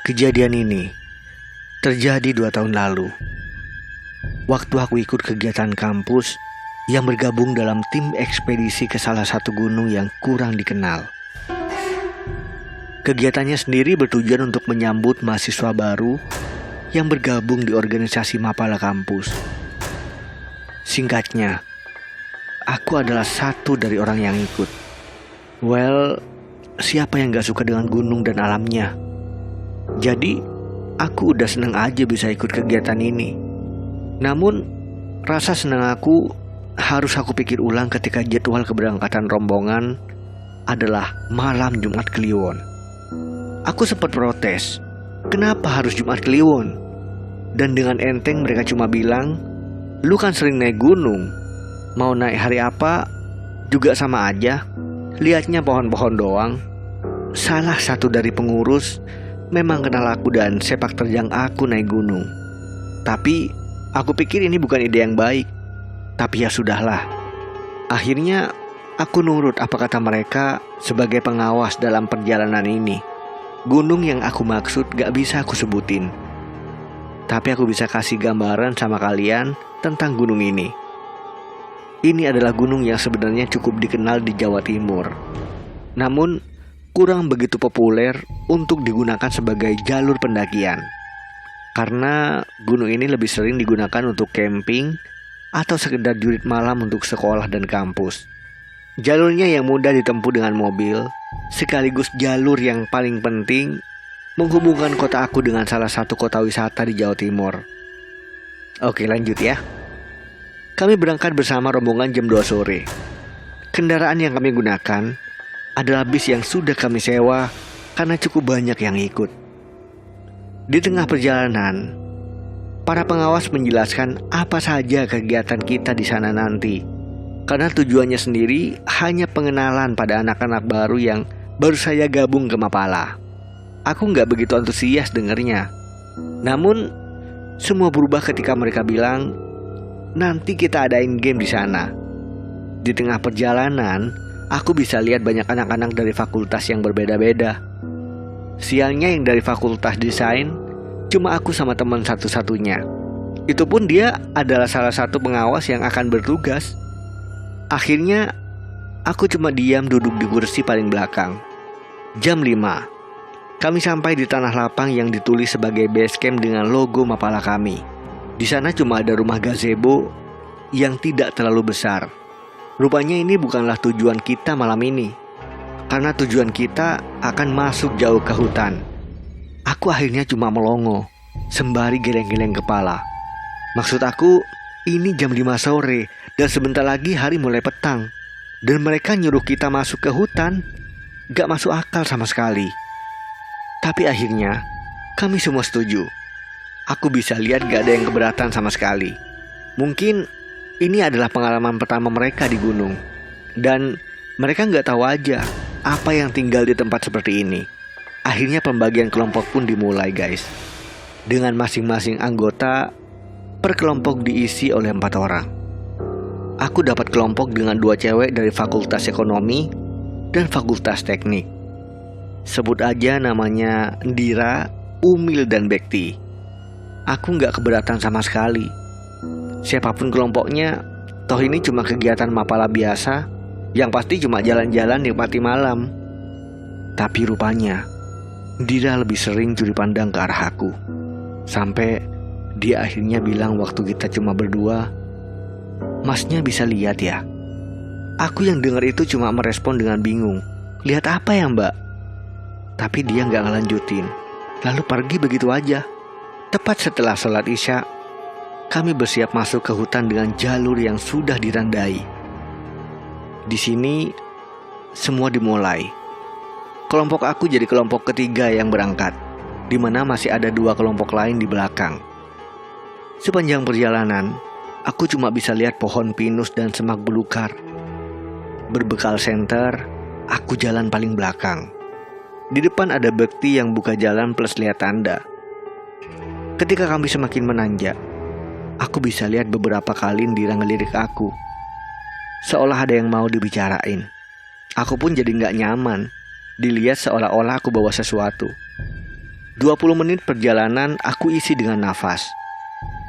Kejadian ini terjadi 2 tahun lalu. Waktu aku ikut kegiatan kampus yang bergabung dalam tim ekspedisi ke salah satu gunung yang kurang dikenal. Kegiatannya sendiri bertujuan untuk menyambut mahasiswa baru yang bergabung di organisasi Mapala kampus. Singkatnya, aku adalah satu dari orang yang ikut. Well, siapa yang gak suka dengan gunung dan alamnya? Jadi, aku udah seneng aja bisa ikut kegiatan ini. Namun, rasa senang aku harus aku pikir ulang ketika jadwal keberangkatan rombongan adalah malam Jumat Kliwon. Aku sempat protes, kenapa harus Jumat Kliwon? Dan dengan enteng mereka cuma bilang, lu kan sering naik gunung, mau naik hari apa juga sama aja, lihatnya pohon-pohon doang. Salah satu dari pengurus memang kenal aku dan sepak terjang aku naik gunung. Tapi aku pikir ini bukan ide yang baik. Tapi ya sudahlah. Akhirnya aku nurut apa kata mereka sebagai pengawas dalam perjalanan ini. Gunung yang aku maksud gak bisa aku sebutin, tapi aku bisa kasih gambaran sama kalian tentang gunung ini. Ini adalah gunung yang sebenarnya cukup dikenal di Jawa Timur, namun kurang begitu populer untuk digunakan sebagai jalur pendakian. Karena gunung ini lebih sering digunakan untuk camping atau sekedar jurit malam untuk sekolah dan kampus. Jalurnya yang mudah ditempuh dengan mobil, sekaligus jalur yang paling penting menghubungkan kota aku dengan salah satu kota wisata di Jawa Timur. Oke, lanjut ya. Kami berangkat bersama rombongan jam 2 sore. Kendaraan yang kami gunakan adalah bis yang sudah kami sewa karena cukup banyak yang ikut. Di tengah perjalanan, para pengawas menjelaskan apa saja kegiatan kita di sana nanti. Karena tujuannya sendiri hanya pengenalan pada anak-anak baru yang baru saya gabung ke Mapala. Aku nggak begitu antusias dengernya. Namun, semua berubah ketika mereka bilang, nanti kita adain game di sana. Di tengah perjalanan, aku bisa lihat banyak anak-anak dari fakultas yang berbeda-beda. Sialnya yang dari fakultas desain, cuma aku sama teman satu-satunya. Itu pun dia adalah salah satu pengawas yang akan bertugas. Akhirnya, aku cuma diam duduk di kursi paling belakang. Jam 5, kami sampai di tanah lapang yang ditulis sebagai base camp dengan logo Mapala kami. Di sana cuma ada rumah gazebo yang tidak terlalu besar. Rupanya ini bukanlah tujuan kita malam ini, karena tujuan kita akan masuk jauh ke hutan. Aku akhirnya cuma melongo, sembari geleng-geleng kepala. Maksud aku, ini jam 5 sore dan sebentar lagi hari mulai petang. Dan mereka nyuruh kita masuk ke hutan. Gak masuk akal sama sekali. Tapi akhirnya, kami semua setuju. Aku bisa lihat gak ada yang keberatan sama sekali. Mungkin ini adalah pengalaman pertama mereka di gunung. Dan mereka gak tahu aja apa yang tinggal di tempat seperti ini. Akhirnya pembagian kelompok pun dimulai, guys. Dengan masing-masing anggota per kelompok diisi oleh 4 orang. Aku dapat kelompok dengan 2 cewek dari Fakultas Ekonomi dan Fakultas Teknik. Sebut aja namanya Ndira, Umil, dan Bekti. Aku gak keberatan sama sekali. Siapapun kelompoknya, toh ini cuma kegiatan Mapala biasa, yang pasti cuma jalan-jalan nikmati malam. Tapi rupanya Ndira lebih sering curi pandang ke arah aku. Sampai dia akhirnya bilang waktu kita cuma berdua, "Masnya bisa lihat ya?" Aku yang dengar itu cuma merespon dengan bingung. "Lihat apa ya, Mbak?" Tapi dia gak ngelanjutin, lalu pergi begitu aja. Tepat setelah sholat Isya, kami bersiap masuk ke hutan dengan jalur yang sudah dirandai. Di sini semua dimulai. Kelompok aku jadi kelompok ketiga yang berangkat, di mana masih ada 2 kelompok lain di belakang. Sepanjang perjalanan, aku cuma bisa lihat pohon pinus dan semak belukar. Berbekal senter, aku jalan paling belakang. Di depan ada Bekti yang buka jalan plus lihat tanda. Ketika kami semakin menanjak, aku bisa lihat beberapa kali Ndira ngelirik aku, seolah ada yang mau dibicarain. Aku pun jadi gak nyaman dilihat seolah-olah aku bawa sesuatu. 20 menit perjalanan aku isi dengan nafas.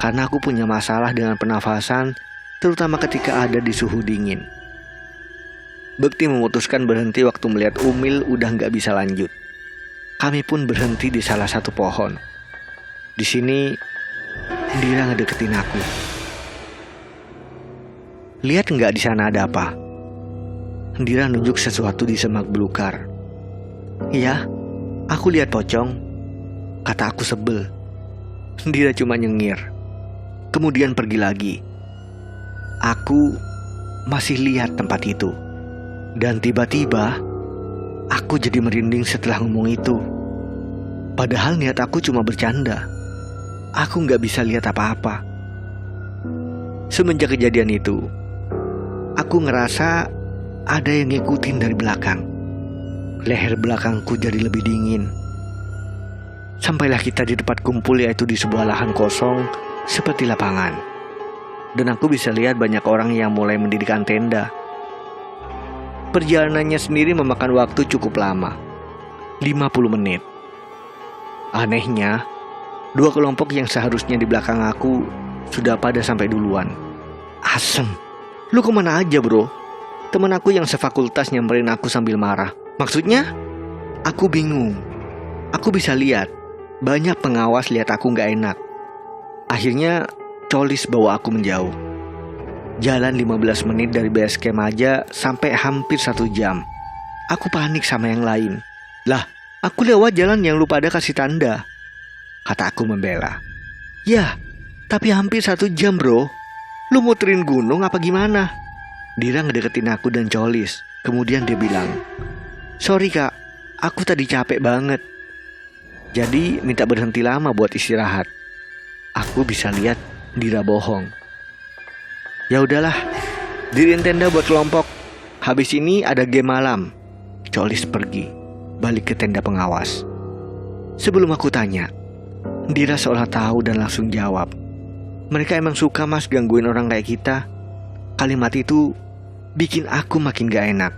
Karena aku punya masalah dengan pernafasan, terutama ketika ada di suhu dingin. Bekti memutuskan berhenti waktu melihat Umil udah nggak bisa lanjut. Kami pun berhenti di salah satu pohon. Di sini, Dira ngedeketin aku. Lihat nggak di sana ada apa? Dira nunjuk sesuatu di semak belukar. Iya, aku lihat pocong, kata aku sebel. Dira cuma nyengir. Kemudian pergi lagi. Aku masih lihat tempat itu. Dan tiba-tiba, aku jadi merinding setelah ngomong itu. Padahal niat aku cuma bercanda. Aku nggak bisa lihat apa-apa. Semenjak kejadian itu, aku ngerasa ada yang ngikutin dari belakang. Leher belakangku jadi lebih dingin. Sampailah kita di tempat kumpul, yaitu di sebuah lahan kosong seperti lapangan. Dan aku bisa lihat banyak orang yang mulai mendirikan tenda. Perjalanannya sendiri memakan waktu cukup lama, 50 menit. Anehnya, dua kelompok yang seharusnya di belakang aku sudah pada sampai duluan. Asem, lu kemana aja bro? Temen aku yang sefakultas nyamperin aku sambil marah. Maksudnya? Aku bingung. Aku bisa lihat banyak pengawas lihat aku gak enak. Akhirnya Colis bawa aku menjauh. Jalan 15 menit dari base camp aja sampai hampir 1 jam. Aku panik sama yang lain. Lah, aku lewat jalan yang lu pada kasih tanda, kata aku membela. Ya, tapi hampir 1 jam bro. Lu muterin gunung apa gimana? Dira ngedeketin aku dan Colis. Kemudian dia bilang, sorry kak, aku tadi capek banget. Jadi minta berhenti lama buat istirahat. Aku bisa lihat Dira bohong. Ya udahlah, diriin tenda buat kelompok. Habis ini ada game malam. Colis pergi, balik ke tenda pengawas. Sebelum aku tanya, Dira seolah tahu dan langsung jawab. Mereka emang suka mas gangguin orang kayak kita. Kalimat itu bikin aku makin gak enak.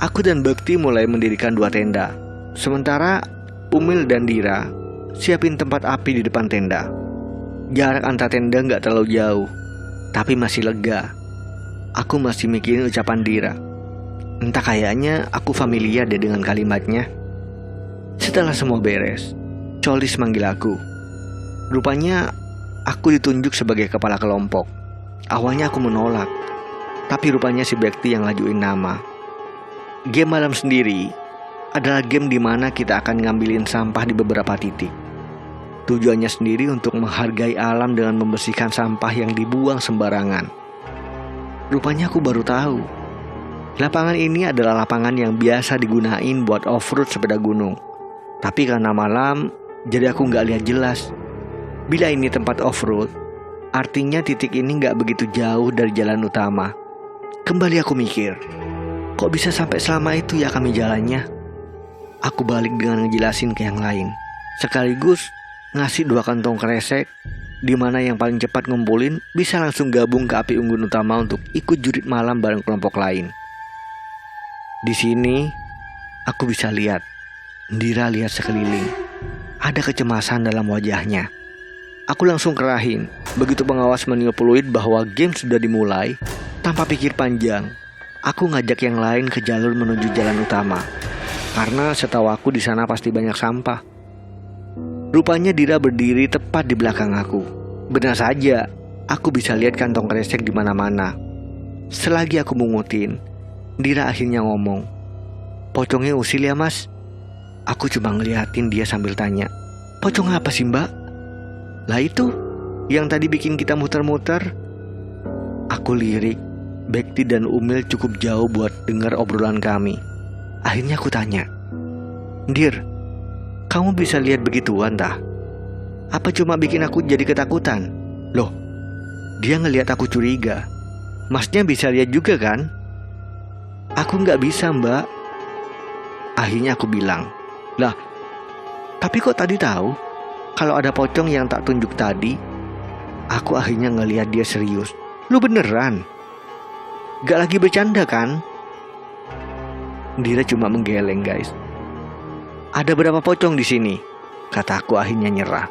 Aku dan Bekti mulai mendirikan 2 tenda. Sementara Umil dan Dira siapin tempat api di depan tenda. Jarak antar tenda gak terlalu jauh, tapi masih lega. Aku masih mikirin ucapan Dira. Entah, kayaknya aku familiar deh dengan kalimatnya. Setelah semua beres, Colis manggil aku. Rupanya aku ditunjuk sebagai kepala kelompok. Awalnya aku menolak, tapi rupanya si Bekti yang ngajuin nama. Game malam sendiri adalah game di mana kita akan ngambilin sampah di beberapa titik. Tujuannya sendiri untuk menghargai alam dengan membersihkan sampah yang dibuang sembarangan. Rupanya aku baru tahu, lapangan ini adalah lapangan yang biasa digunain buat off-road sepeda gunung. Tapi karena malam, jadi aku nggak lihat jelas. Bila ini tempat off-road, artinya titik ini nggak begitu jauh dari jalan utama. Kembali aku mikir, kok bisa sampai selama itu ya kami jalannya? Aku balik dengan ngejelasin ke yang lain, sekaligus ngasih 2 kantong kresek, di mana yang paling cepat ngumpulin bisa langsung gabung ke api unggun utama untuk ikut jurit malam bareng kelompok lain. Di sini aku bisa lihat Dira lihat sekeliling. Ada kecemasan dalam wajahnya. Aku langsung kerahin. Begitu pengawas meniup peluit bahwa game sudah dimulai, tanpa pikir panjang, aku ngajak yang lain ke jalur menuju jalan utama. Karena setahu aku di sana pasti banyak sampah. Rupanya Dira berdiri tepat di belakang aku. Benar saja, aku bisa lihat kantong kresek di mana-mana. Selagi aku mengutin, Dira akhirnya ngomong, "Pocongnya usil ya mas?" Aku cuma ngeliatin dia sambil tanya, "Pocong apa sih mbak?" "Lah itu, yang tadi bikin kita muter-muter." Aku lirik, Bekti dan Umil cukup jauh buat dengar obrolan kami. Akhirnya aku tanya, "Dir, kamu bisa lihat begituan tah? Apa cuma bikin aku jadi ketakutan?" "Loh, dia ngelihat aku curiga. Masnya bisa lihat juga kan?" "Aku nggak bisa mbak." Akhirnya aku bilang, "Lah, tapi kok tadi tahu kalau ada pocong yang tak tunjuk tadi?" Aku akhirnya ngelihat dia serius. "Lu beneran? Gak lagi bercanda kan?" Dira cuma menggeleng guys. "Ada berapa pocong di sini?" kataku akhirnya nyerah.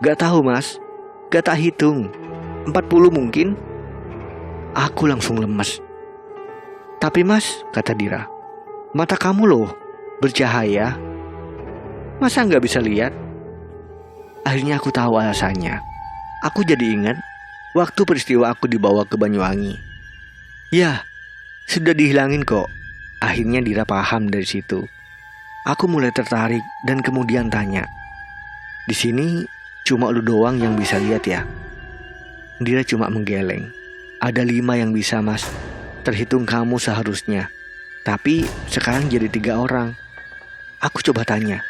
Gak tahu mas, gak tak hitung. 40 mungkin. Aku langsung lemes. Tapi mas, kata Dira, mata kamu loh bercahaya. Masa gak bisa lihat? Akhirnya aku tahu alasannya. Aku jadi ingat waktu peristiwa aku dibawa ke Banyuwangi. Ya, sudah dihilangin kok. Akhirnya Dira paham dari situ. Aku mulai tertarik dan kemudian tanya, di sini cuma lu doang yang bisa lihat ya? Dira cuma menggeleng. Ada 5 yang bisa mas, terhitung kamu seharusnya. Tapi sekarang jadi 3 orang. Aku coba tanya,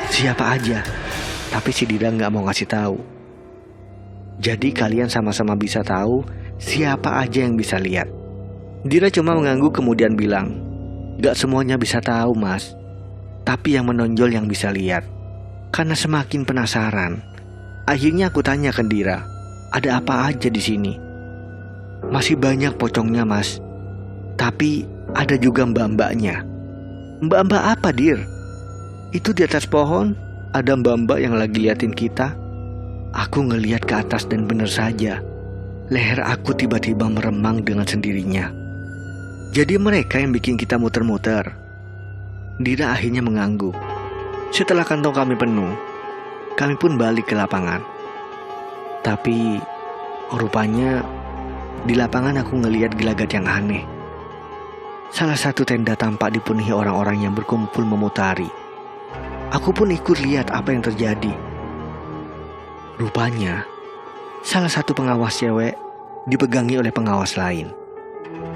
siapa aja? Tapi si Dira gak mau ngasih tahu. Jadi kalian sama-sama bisa tahu siapa aja yang bisa lihat. Dira cuma mengangguk kemudian bilang, gak semuanya bisa tahu mas, tapi yang menonjol yang bisa lihat. Karena semakin penasaran, akhirnya aku tanya ke Dira, ada apa aja di sini? Masih banyak pocongnya mas, tapi ada juga mbak-mbaknya. Mbak-mbak apa Dir? Itu di atas pohon ada mbak-mbak yang lagi liatin kita. Aku ngeliat ke atas dan bener saja, leher aku tiba-tiba meremang dengan sendirinya. Jadi mereka yang bikin kita muter-muter. Dira akhirnya mengangguk. Setelah kantong kami penuh, kami pun balik ke lapangan. Tapi rupanya di lapangan aku ngeliat gelagat yang aneh. Salah satu tenda tampak dipenuhi orang-orang yang berkumpul memutari. Aku pun ikut lihat apa yang terjadi. Rupanya salah satu pengawas cewek dipegangi oleh pengawas lain.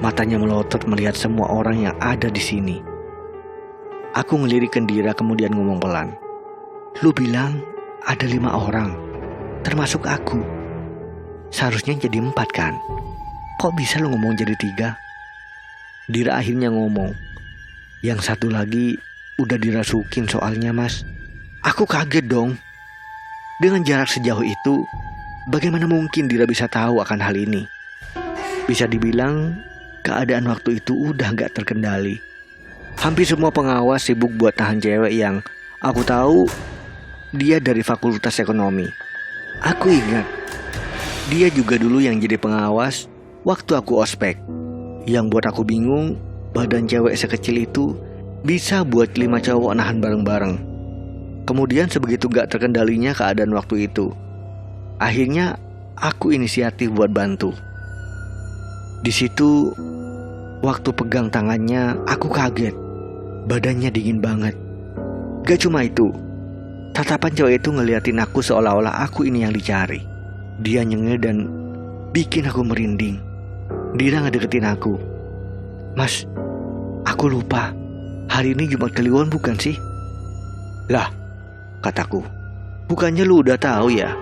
Matanya melotot melihat semua orang yang ada di sini. Aku ngelirik ke Dira kemudian ngomong pelan. Lu bilang ada 5 orang, termasuk aku. Seharusnya jadi 4 kan? Kok bisa lu ngomong jadi 3? Dira akhirnya ngomong, yang satu lagi udah dirasukin soalnya mas. Aku kaget dong. Dengan jarak sejauh itu, bagaimana mungkin Dira bisa tahu akan hal ini? Bisa dibilang keadaan waktu itu udah gak terkendali. Hampir semua pengawas sibuk buat tahan cewek yang aku tahu dia dari Fakultas Ekonomi. Aku ingat dia juga dulu yang jadi pengawas waktu aku ospek. Yang buat aku bingung, badan cewek sekecil itu bisa buat 5 cowok nahan bareng-bareng. Kemudian sebegitu gak terkendalinya keadaan waktu itu, akhirnya aku inisiatif buat bantu. Di situ waktu pegang tangannya aku kaget. Badannya dingin banget. Gak cuma itu, tatapan cewek itu ngeliatin aku seolah-olah aku ini yang dicari. Dia nyengir dan bikin aku merinding. Dira ngedeketin aku. Mas, aku lupa, hari ini Jumat Kliwon bukan sih? Lah, kataku, bukannya lu udah tahu ya?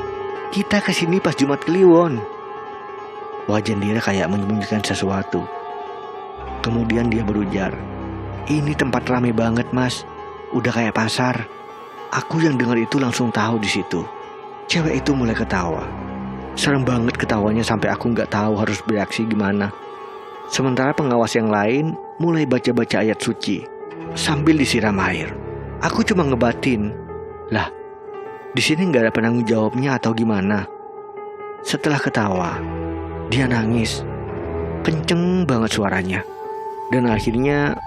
Kita kesini pas Jumat Kliwon. Wajah Dira kayak menyembunyikan sesuatu. Kemudian dia berujar, ini tempat ramai banget mas, udah kayak pasar. Aku yang dengar itu langsung tahu di situ. Cewek itu mulai ketawa. Serem banget ketawanya sampai aku nggak tahu harus bereaksi gimana. Sementara pengawas yang lain mulai baca-baca ayat suci sambil disiram air. Aku cuma ngebatin, lah, di sini nggak ada penanggung jawabnya atau gimana? Setelah ketawa, dia nangis, kenceng banget suaranya, dan akhirnya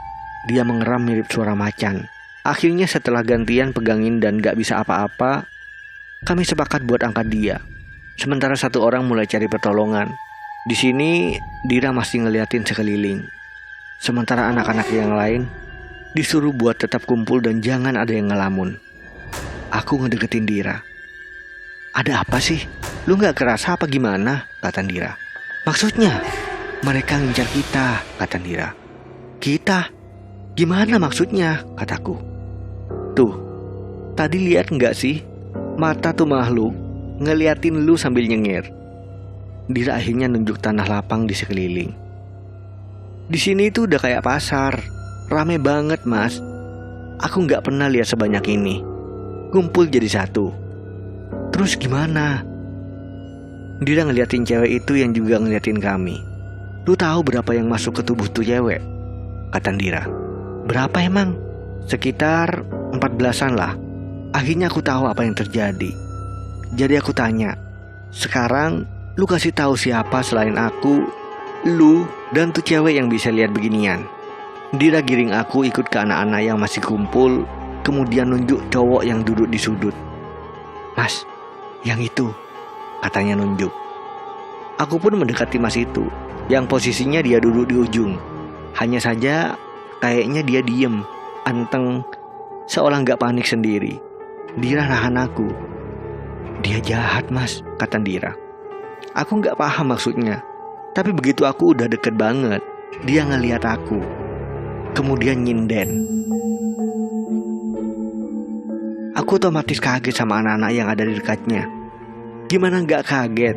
dia mengeram mirip suara macan. Akhirnya setelah gantian pegangin dan gak bisa apa-apa, kami sepakat buat angkat dia. Sementara satu orang mulai cari pertolongan. Di sini Dira masih ngeliatin sekeliling. Sementara anak-anak yang lain disuruh buat tetap kumpul dan jangan ada yang ngelamun. Aku ngedeketin Dira. Ada apa sih? Lu gak kerasa apa gimana? Kata Dira. Maksudnya? Mereka ngincar kita, kata Dira. Kita? Gimana maksudnya? Kataku. Tuh, tadi lihat nggak sih? Mata tuh makhluk ngeliatin lu sambil nyengir. Dira akhirnya nunjuk tanah lapang di sekeliling. Di sini tuh udah kayak pasar, rame banget mas. Aku nggak pernah lihat sebanyak ini. Kumpul jadi satu. Terus gimana? Dira ngeliatin cewek itu yang juga ngeliatin kami. Lu tahu berapa yang masuk ke tubuh tuh cewek? Kata Dira. Berapa emang? Sekitar 14-an lah. Akhirnya aku tahu apa yang terjadi. Jadi aku tanya, sekarang lu kasih tahu siapa selain aku, lu dan tuh cewek yang bisa lihat beginian. Dira giring aku ikut ke anak-anak yang masih kumpul, kemudian nunjuk cowok yang duduk di sudut. Mas, yang itu, katanya nunjuk. Aku pun mendekati mas itu, yang posisinya dia duduk di ujung. Hanya saja kayaknya dia diem, anteng, seolah gak panik sendiri. Dira nahan aku. Dia jahat mas, kata Dira. Aku gak paham maksudnya. Tapi begitu aku udah deket banget, dia ngeliat aku. Kemudian nyinden. Aku otomatis kaget sama anak-anak yang ada di dekatnya. Gimana gak kaget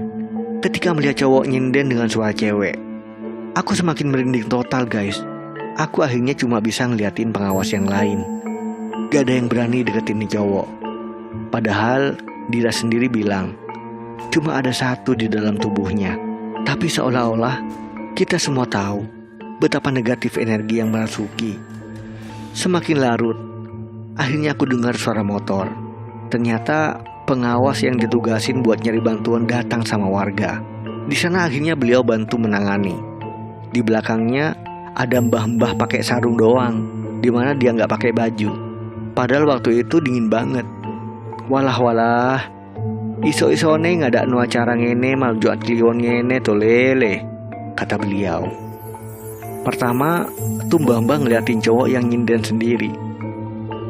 ketika melihat cowok nyinden dengan suara cewek. Aku semakin merinding total guys. Aku akhirnya cuma bisa ngeliatin pengawas yang lain. Gak ada yang berani deketin nih cowok. Padahal Dira sendiri bilang cuma ada satu di dalam tubuhnya. Tapi seolah-olah kita semua tahu betapa negatif energi yang merasuki. Semakin larut, akhirnya aku dengar suara motor. Ternyata pengawas yang ditugasin buat nyari bantuan datang sama warga. Di sana akhirnya beliau bantu menangani. Di belakangnya ada mbah-mbah pakai sarung doang, dimana dia nggak pakai baju. Padahal waktu itu dingin banget. Walah, iso-isone nggak ada nu acara ngene mal juat kliwon ngene to lele, kata beliau. Pertama, tuh mbah-mbah ngeliatin cowok yang nyinden sendiri.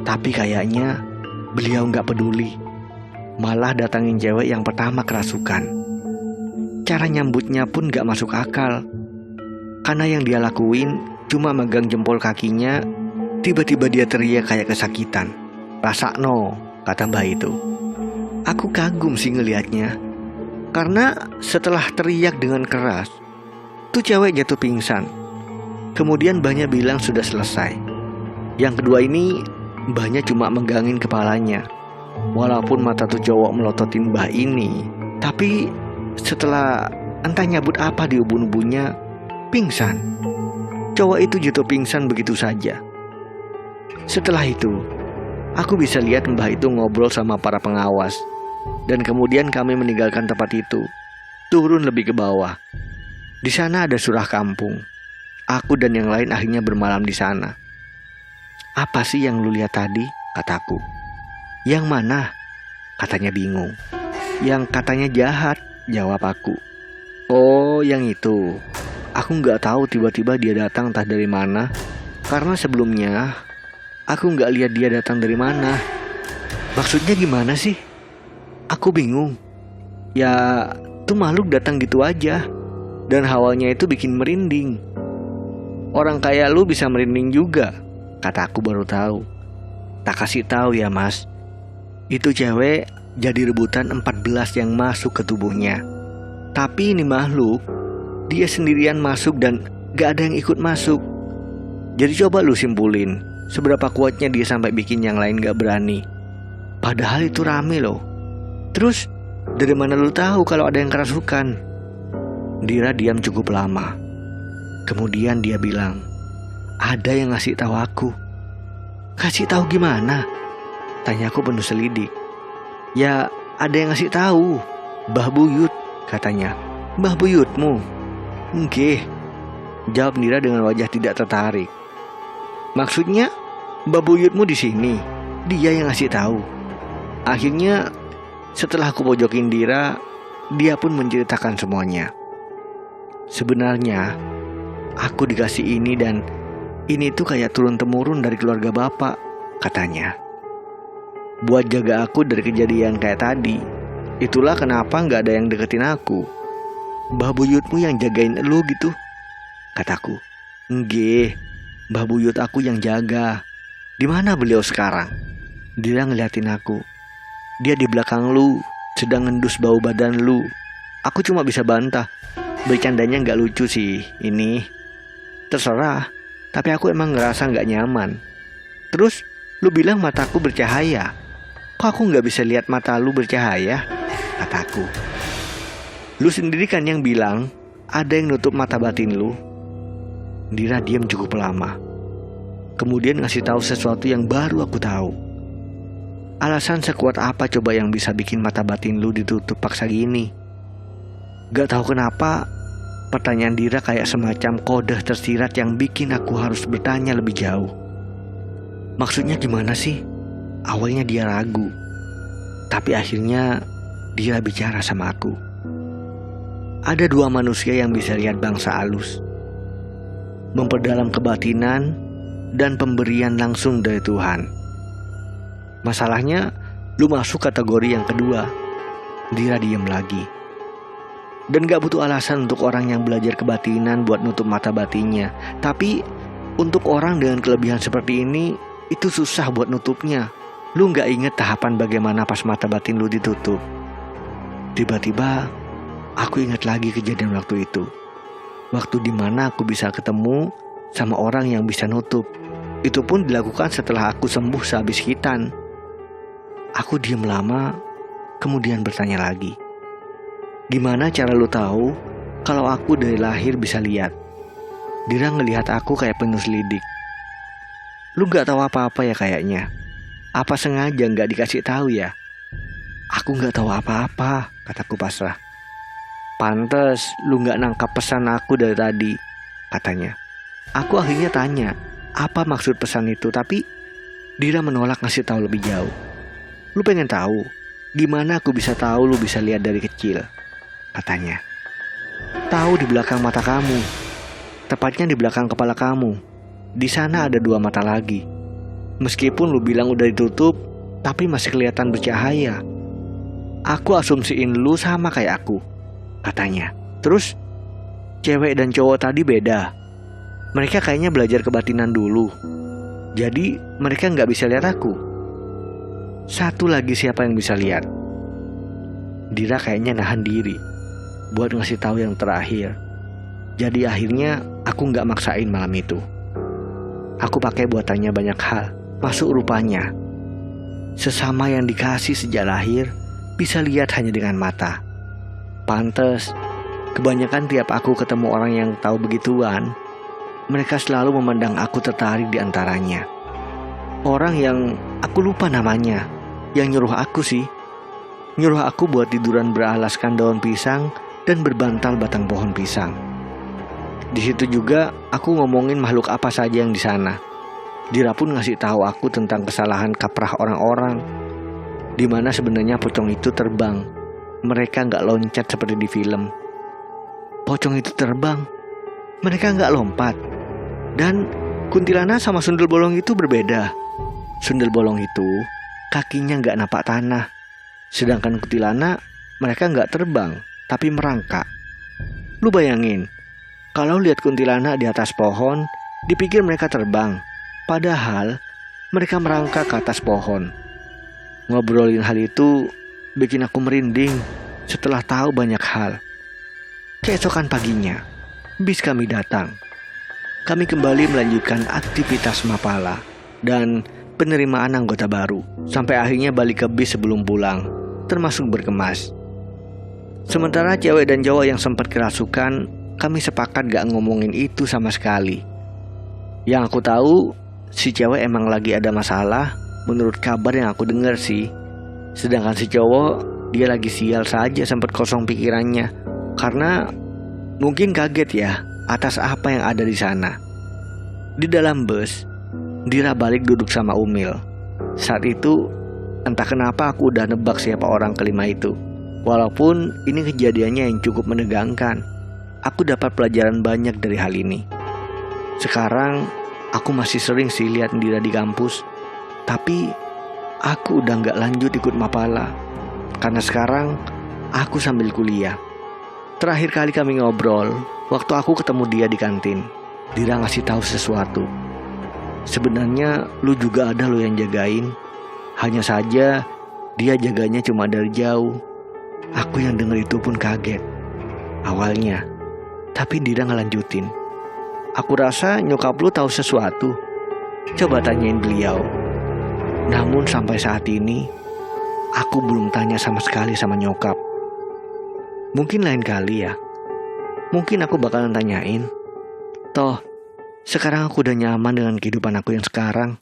Tapi kayaknya beliau nggak peduli. Malah datangin cewek yang pertama kerasukan. Cara nyambutnya pun gak masuk akal. Karena yang dia lakuin cuma megang jempol kakinya. Tiba-tiba dia teriak kayak kesakitan. Rasakno, kata mbak itu. Aku kagum sih ngelihatnya. Karena setelah teriak dengan keras, tuh cewek jatuh pingsan. Kemudian mbahnya bilang sudah selesai. Yang kedua ini mbahnya cuma megangin kepalanya. Walaupun mata tuh cowok melototin mbah ini, tapi setelah entah nyabut apa di ubun-ubunnya, pingsan. Cowok itu jatuh pingsan begitu saja. Setelah itu, aku bisa lihat mbah itu ngobrol sama para pengawas. Dan kemudian kami meninggalkan tempat itu, turun lebih ke bawah. Di sana ada surah kampung. Aku dan yang lain akhirnya bermalam di sana. Apa sih yang lu lihat tadi? Kataku. Yang mana? Katanya bingung. Yang katanya jahat, jawab aku. Oh, yang itu. Aku gak tahu tiba-tiba dia datang entah dari mana. Karena sebelumnya aku gak lihat dia datang dari mana. Maksudnya gimana sih? Aku bingung. Ya, tuh makhluk datang gitu aja. Dan hawanya itu bikin merinding. Orang kayak lu bisa merinding juga, kata aku baru tahu. Tak kasih tahu ya mas. Itu cewek jadi rebutan 14 yang masuk ke tubuhnya. Tapi ini makhluk, dia sendirian masuk dan gak ada yang ikut masuk. Jadi coba lu simpulin, seberapa kuatnya dia sampai bikin yang lain gak berani. Padahal itu rame loh. Terus, dari mana lu tahu kalau ada yang kerasukan? Dira diam cukup lama. Kemudian dia bilang, ada yang ngasih tahu aku. Kasih tahu gimana? Tanyaku penuh selidik. Ya, ada yang ngasih tahu. Mbah Buyut, katanya. Mbah Buyutmu? Nggih, jawab Dira dengan wajah tidak tertarik. Maksudnya, Mbah Buyutmu di sini. Dia yang ngasih tahu. Akhirnya, setelah aku pojokin Dira, dia pun menceritakan semuanya. Sebenarnya, aku dikasih ini dan ini tuh kayak turun-temurun dari keluarga bapak, katanya. Buat jaga aku dari kejadian kayak tadi. Itulah kenapa gak ada yang deketin aku. Mbah Buyutmu yang jagain elu gitu, kataku. Nggih, Mbah Buyut aku yang jaga. Di mana beliau sekarang? Dia ngeliatin aku. Dia di belakang lu, sedang ngendus bau badan lu. Aku cuma bisa bantah. Bercandanya gak lucu sih ini. Terserah, tapi aku emang ngerasa gak nyaman. Terus, lu bilang mataku bercahaya. Kok aku gak bisa lihat mata lu bercahaya? Kataku. Lu sendiri kan yang bilang ada yang nutup mata batin lu. Dira diam cukup lama. Kemudian ngasih tahu sesuatu yang baru aku tahu. Alasan sekuat apa coba yang bisa bikin mata batin lu ditutup paksa gini? Gak tahu kenapa, pertanyaan Dira kayak semacam kode tersirat yang bikin aku harus bertanya lebih jauh. Maksudnya gimana sih? Awalnya dia ragu, tapi akhirnya Dira bicara sama aku. Ada dua manusia yang bisa lihat bangsa halus, memperdalam kebatinan dan pemberian langsung dari Tuhan. Masalahnya, lu masuk kategori yang kedua. Dira diem lagi. Dan gak butuh alasan untuk orang yang belajar kebatinan buat nutup mata batinnya. Tapi untuk orang dengan kelebihan seperti ini, itu susah buat nutupnya. Lu gak inget tahapan bagaimana pas mata batin lu ditutup. Tiba-tiba aku ingat lagi kejadian waktu itu. Waktu dimana aku bisa ketemu sama orang yang bisa nutup. Itu pun dilakukan setelah aku sembuh sehabis hitan. Aku diam lama, kemudian bertanya lagi. Gimana cara lu tahu kalau aku dari lahir bisa lihat? Dira ngelihat aku kayak penuh selidik. Lu gak tahu apa-apa ya kayaknya. Apa sengaja gak dikasih tahu ya? Aku gak tahu apa-apa, kataku pasrah. Pantes lu gak nangkap pesan aku dari tadi, katanya. Aku akhirnya tanya, apa maksud pesan itu? Tapi Dira menolak ngasih tahu lebih jauh. Lu pengen tahu gimana aku bisa tahu lu bisa lihat dari kecil? Katanya. Tahu di belakang mata kamu. Tepatnya di belakang kepala kamu. Di sana ada dua mata lagi. Meskipun lu bilang udah ditutup, tapi masih kelihatan bercahaya. Aku asumsiin lu sama kayak aku, katanya. Terus cewek dan cowok tadi beda. Mereka kayaknya belajar kebatinan dulu. Jadi mereka gak bisa lihat aku. Satu lagi siapa yang bisa lihat? Dira kayaknya nahan diri buat ngasih tahu yang terakhir. Jadi akhirnya aku gak maksain malam itu. Aku pakai buat tanya banyak hal. Masuk rupanya sesama yang dikasih sejak lahir bisa lihat hanya dengan mata. Pantes kebanyakan tiap aku ketemu orang yang tahu begituan, mereka selalu memandang aku tertarik di antaranya. Orang yang aku lupa namanya, yang nyuruh aku sih. Nyuruh aku buat tiduran beralaskan daun pisang dan berbantal batang pohon pisang. Di situ juga aku ngomongin makhluk apa saja yang di sana. Dira pun ngasih tahu aku tentang kesalahan kaprah orang-orang, di mana sebenarnya pocong itu terbang. Mereka nggak loncat seperti di film. Pocong itu terbang, mereka nggak lompat. Dan kuntilanak sama sundel bolong itu berbeda. Sundel bolong itu kakinya nggak napak tanah, sedangkan kuntilanak mereka nggak terbang tapi merangkak. Lu bayangin, kalau lihat kuntilanak di atas pohon, dipikir mereka terbang, padahal mereka merangkak ke atas pohon. Ngobrolin hal itu bikin aku merinding setelah tahu banyak hal. Keesokan paginya, bis kami datang. Kami kembali melanjutkan aktivitas mapala dan penerimaan anggota baru, sampai akhirnya balik ke bis sebelum pulang, termasuk berkemas. Sementara cewek dan cowok yang sempat kerasukan, kami sepakat gak ngomongin itu sama sekali. Yang aku tahu, si cewek emang lagi ada masalah, menurut kabar yang aku dengar sih. Sedangkan si cowok, dia lagi sial saja, sempat kosong pikirannya, karena mungkin kaget ya atas apa yang ada di sana. Di dalam bus, Dira balik duduk sama Umil. Saat itu, entah kenapa aku udah nebak siapa orang kelima itu. Walaupun ini kejadiannya yang cukup menegangkan, aku dapat pelajaran banyak dari hal ini. Sekarang, aku masih sering sih lihat Dira di kampus. Tapi, aku udah gak lanjut ikut mapala. Karena sekarang, aku sambil kuliah. Terakhir kali kami ngobrol, waktu aku ketemu dia di kantin. Dira ngasih tahu sesuatu. Sebenarnya lu juga ada lo yang jagain. Hanya saja dia jaganya cuma dari jauh. Aku yang denger itu pun kaget awalnya, tapi Dira ngelanjutin. Aku rasa nyokap lu tahu sesuatu. Coba tanyain beliau. Namun sampai saat ini aku belum tanya sama sekali sama nyokap. Mungkin lain kali ya. Mungkin aku bakalan tanyain. Toh sekarang aku udah nyaman dengan kehidupan aku yang sekarang.